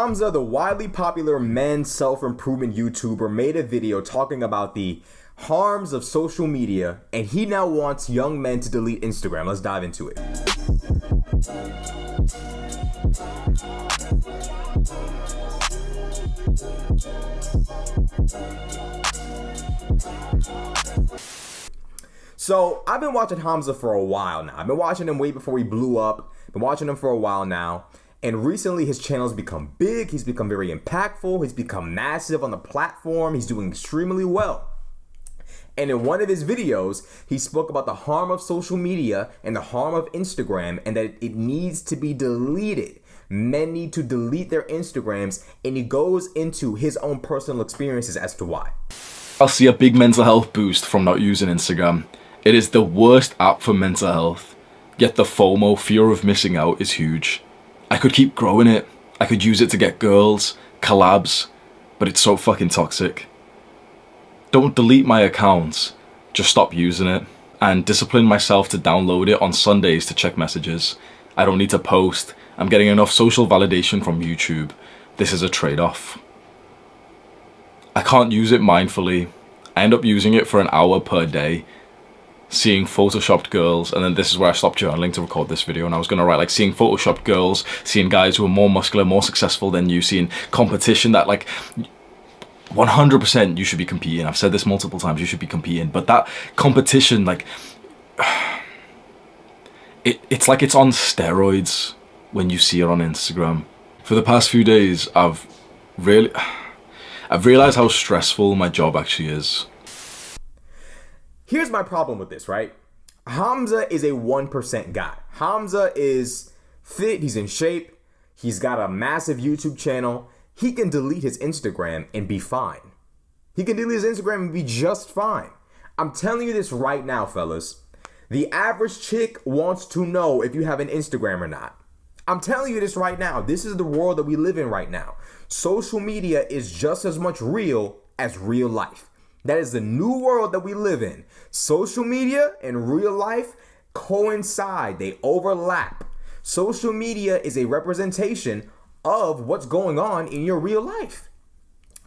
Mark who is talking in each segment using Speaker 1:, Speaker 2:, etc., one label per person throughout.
Speaker 1: Hamza, the widely popular men's self-improvement YouTuber, made a video talking about the harms of social media, and he now wants young men to delete Instagram. Let's dive into it. So, I've been watching Hamza for a while now. I've been watching him way before he blew up. Been watching him for a while now. And recently his channel's become big. He's become very impactful. He's become massive on the platform. He's doing extremely well. And in one of his videos, he spoke about the harm of social media and the harm of Instagram, and that it needs to be deleted. Men need to delete their Instagrams, and he goes into his own personal experiences as to why.
Speaker 2: I'll see a big mental health boost from not using Instagram. It is the worst app for mental health. Yet the FOMO, fear of missing out, is huge. I could keep growing it. I could use it to get girls, collabs, but it's so fucking toxic. Don't delete my accounts, just stop using it, and discipline myself to download it on Sundays to check messages. I don't need to post. I'm getting enough social validation from YouTube. This is a trade-off. I can't use it mindfully. I end up using it for an hour per day, seeing photoshopped girls, and then this is where I stopped journaling to record this video, and I was gonna write like seeing photoshopped girls, seeing guys who are more muscular, more successful than you, seeing competition that like 100% you should be competing. I've said this multiple times, you should be competing, but that competition, like it's like it's on steroids when you see it on Instagram. For the past few days, I've realized how stressful my job actually is.
Speaker 1: Here's my problem with this, right? Hamza is a 1% guy. Hamza is fit, he's in shape, he's got a massive YouTube channel. He can delete his Instagram and be fine. He can delete his Instagram and be just fine. I'm telling you this right now, fellas. The average chick wants to know if you have an Instagram or not. I'm telling you this right now. This is the world that we live in right now. Social media is just as much real as real life. That is the new world that we live in. Social media and real life coincide. They overlap. Social media is a representation of what's going on in your real life.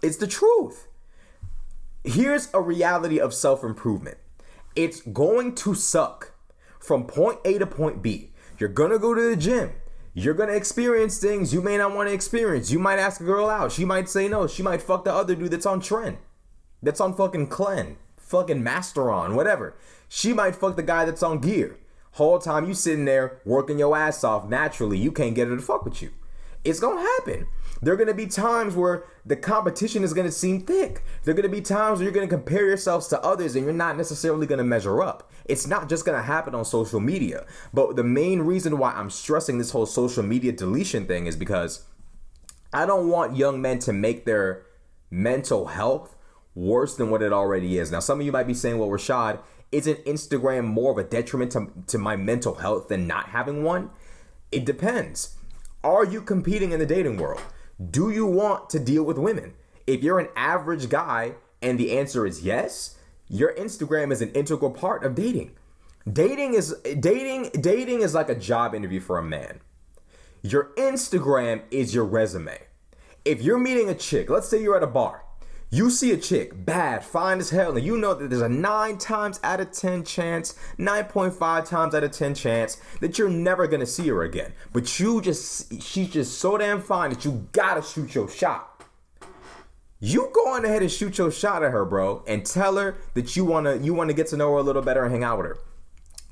Speaker 1: It's the truth. Here's a reality of self-improvement. It's going to suck from point A to point B. You're going to go to the gym. You're going to experience things you may not want to experience. You might ask a girl out. She might say no. She might fuck the other dude that's on trend. That's on fucking Clen, fucking Masteron, whatever. She might fuck the guy that's on gear. Whole time you sitting there working your ass off naturally, you can't get her to fuck with you. It's gonna happen. There are gonna be times where the competition is gonna seem thick. There are gonna be times where you're gonna compare yourselves to others and you're not necessarily gonna measure up. It's not just gonna happen on social media. But the main reason why I'm stressing this whole social media deletion thing is because I don't want young men to make their mental health worse than what it already is. Now, some of you might be saying, well, Rashad, isn't Instagram more of a detriment to my mental health than not having one? It depends. Are you competing in the dating world? Do you want to deal with women? If you're an average guy and the answer is yes, your Instagram is an integral part of dating. Dating is like a job interview for a man. Your Instagram is your resume. If you're meeting a chick, let's say you're at a bar, you see a chick, bad, fine as hell, and you know that there's a 9 times out of 10 chance, 9.5 times out of 10 chance that you're never gonna see her again. But she's just so damn fine that you gotta shoot your shot. You go on ahead and shoot your shot at her, bro, and tell her that you wanna get to know her a little better and hang out with her.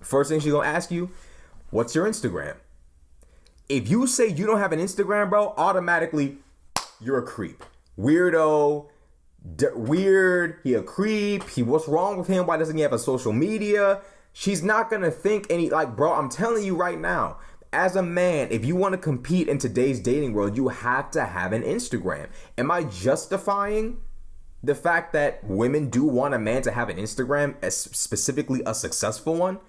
Speaker 1: First thing she's gonna ask you, what's your Instagram? If you say you don't have an Instagram, bro, automatically you're a creep. Weirdo. Weird, he a creep, what's wrong with him, why doesn't he have a social media? She's not gonna think bro, I'm telling you right now, as a man, if you want to compete in today's dating world, you have to have an Instagram. Am I justifying the fact that women do want a man to have an Instagram, as specifically a successful one?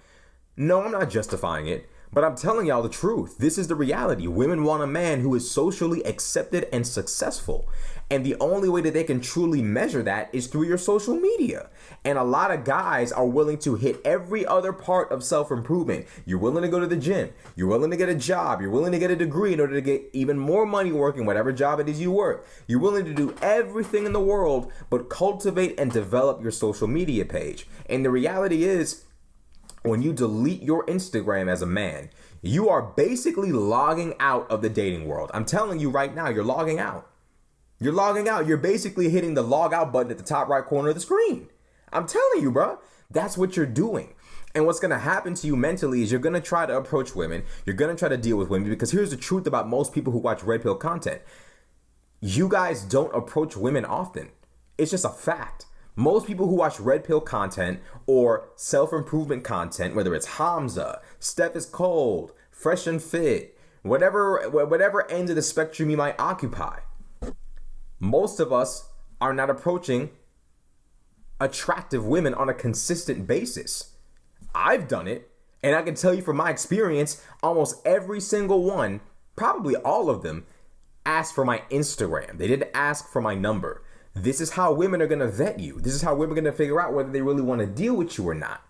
Speaker 1: No, I'm not justifying it, But I'm telling y'all the truth. This is the reality. Women want a man who is socially accepted and successful. And the only way that they can truly measure that is through your social media. And a lot of guys are willing to hit every other part of self-improvement. You're willing to go to the gym. You're willing to get a job. You're willing to get a degree in order to get even more money working whatever job it is you work. You're willing to do everything in the world but cultivate and develop your social media page. And the reality is, when you delete your Instagram as a man, you are basically logging out of the dating world. I'm telling you right now, you're logging out. You're logging out. You're basically hitting the log out button at the top right corner of the screen. I'm telling you, bro, that's what you're doing. And what's going to happen to you mentally is you're going to try to approach women. You're going to try to deal with women, because here's the truth about most people who watch Red Pill content. You guys don't approach women often. It's just a fact. Most people who watch Red Pill content or self-improvement content, whether it's Hamza, Steph is Cold, Fresh and Fit, whatever end of the spectrum you might occupy, most of us are not approaching attractive women on a consistent basis. I've done it, and I can tell you from my experience, almost every single one, probably all of them, asked for my Instagram. They didn't ask for my number. This is how women are going to vet you. This is how women are going to figure out whether they really want to deal with you or not.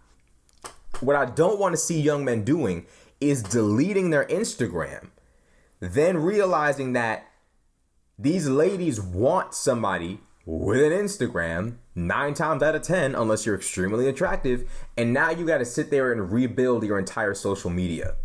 Speaker 1: What I don't want to see young men doing is deleting their Instagram, then realizing that these ladies want somebody with an Instagram 9 times out of 10, unless you're extremely attractive, and now you got to sit there and rebuild your entire social media.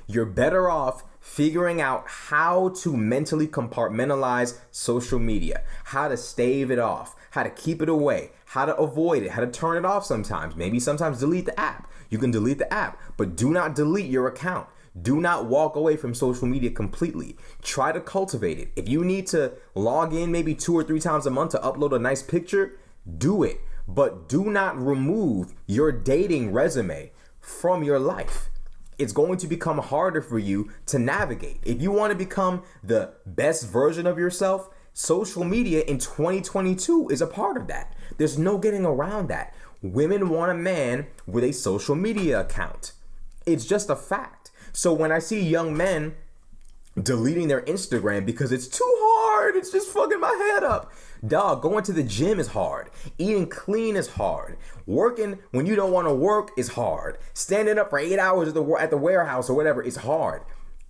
Speaker 1: You're better off figuring out how to mentally compartmentalize social media, how to stave it off, how to keep it away, how to avoid it, how to turn it off sometimes, maybe sometimes delete the app. You can delete the app, but do not delete your account. Do not walk away from social media completely. Try to cultivate it. If you need to log in maybe 2 or 3 times a month to upload a nice picture, do it. But do not remove your dating resume from your life. It's going to become harder for you to navigate. If you want to become the best version of yourself, social media in 2022 is a part of that. There's no getting around that. Women want a man with a social media account. It's just a fact. So when I see young men deleting their Instagram because it's too hard, it's just fucking my head up. Dog, going to the gym is hard. Eating clean is hard. Working when you don't want to work is hard. Standing up for 8 hours at the warehouse or whatever is hard.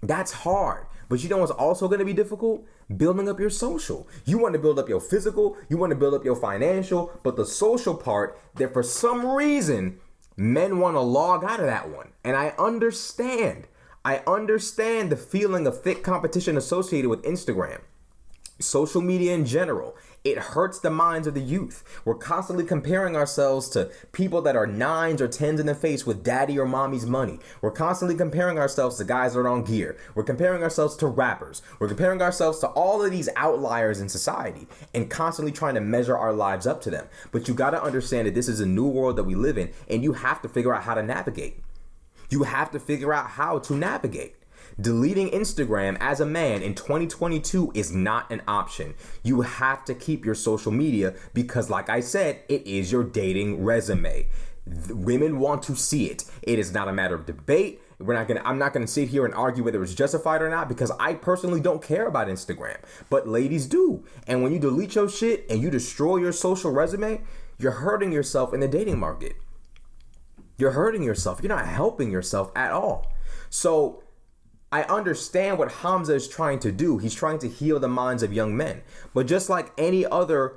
Speaker 1: That's hard. But you know what's also going to be difficult? Building up your social. You want to build up your physical, you want to build up your financial, but the social part, that for some reason, men want to log out of that one. And I understand the feeling of thick competition associated with Instagram. Social media in general, it hurts the minds of the youth. We're constantly comparing ourselves to people that are 9s or 10s in the face with daddy or mommy's money. We're constantly comparing ourselves to guys that are on gear. We're comparing ourselves to rappers. We're comparing ourselves to all of these outliers in society and constantly trying to measure our lives up to them. But you got to understand that this is a new world that we live in, and you have to figure out how to navigate. You have to figure out how to navigate. Deleting Instagram as a man in 2022 is not an option. You have to keep your social media because, like I said, it is your dating resume. Women want to see it. It is not a matter of debate. I'm not gonna sit here and argue whether it's justified or not, because I personally don't care about Instagram, but ladies do. And when you delete your shit and you destroy your social resume, you're hurting yourself in the dating market. You're hurting yourself. You're not helping yourself at all. So I understand what Hamza is trying to do. He's trying to heal the minds of young men. But just like any other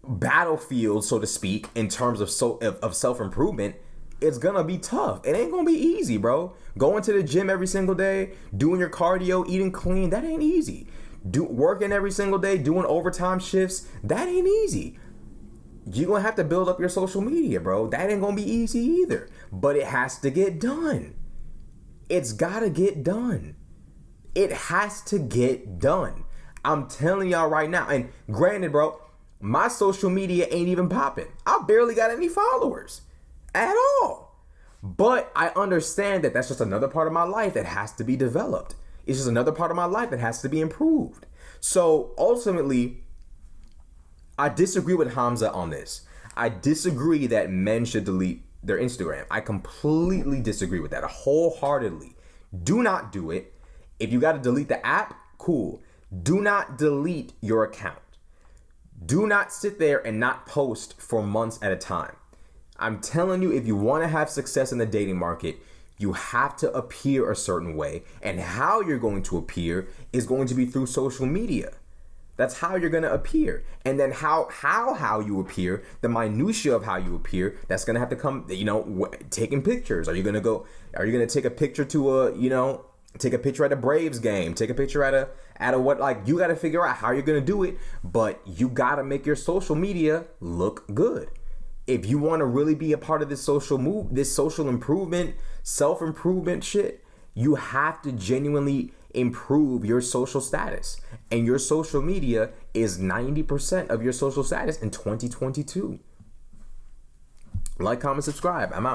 Speaker 1: battlefield, so to speak, in terms of self-improvement, it's gonna be tough. It ain't gonna be easy, bro. Going to the gym every single day, doing your cardio, eating clean, that ain't easy. Working every single day, doing overtime shifts, that ain't easy. You're gonna have to build up your social media, bro. That ain't gonna be easy either. But it has to get done. It's gotta get done. It has to get done. I'm telling y'all right now. And granted, bro, my social media ain't even popping. I barely got any followers at all. But I understand that that's just another part of my life that has to be developed. It's just another part of my life that has to be improved. So ultimately, I disagree with Hamza on this. I disagree that men should delete their Instagram. I completely disagree with that wholeheartedly. Do not do it. If you got to delete the app, cool. Do not delete your account. Do not sit there and not post for months at a time. I'm telling you, if you want to have success in the dating market, you have to appear a certain way. And how you're going to appear is going to be through social media. That's how you're going to appear. And then how you appear, the minutia of how you appear, that's going to have to come, taking pictures. Are you going to take a picture take a picture at a Braves game, take a picture at a what, like, you got to figure out how you're going to do it, but you got to make your social media look good. If you want to really be a part of this social improvement, self-improvement shit, you have to genuinely improve your social status. And your social media is 90% of your social status in 2022. Like, comment, subscribe. I'm out.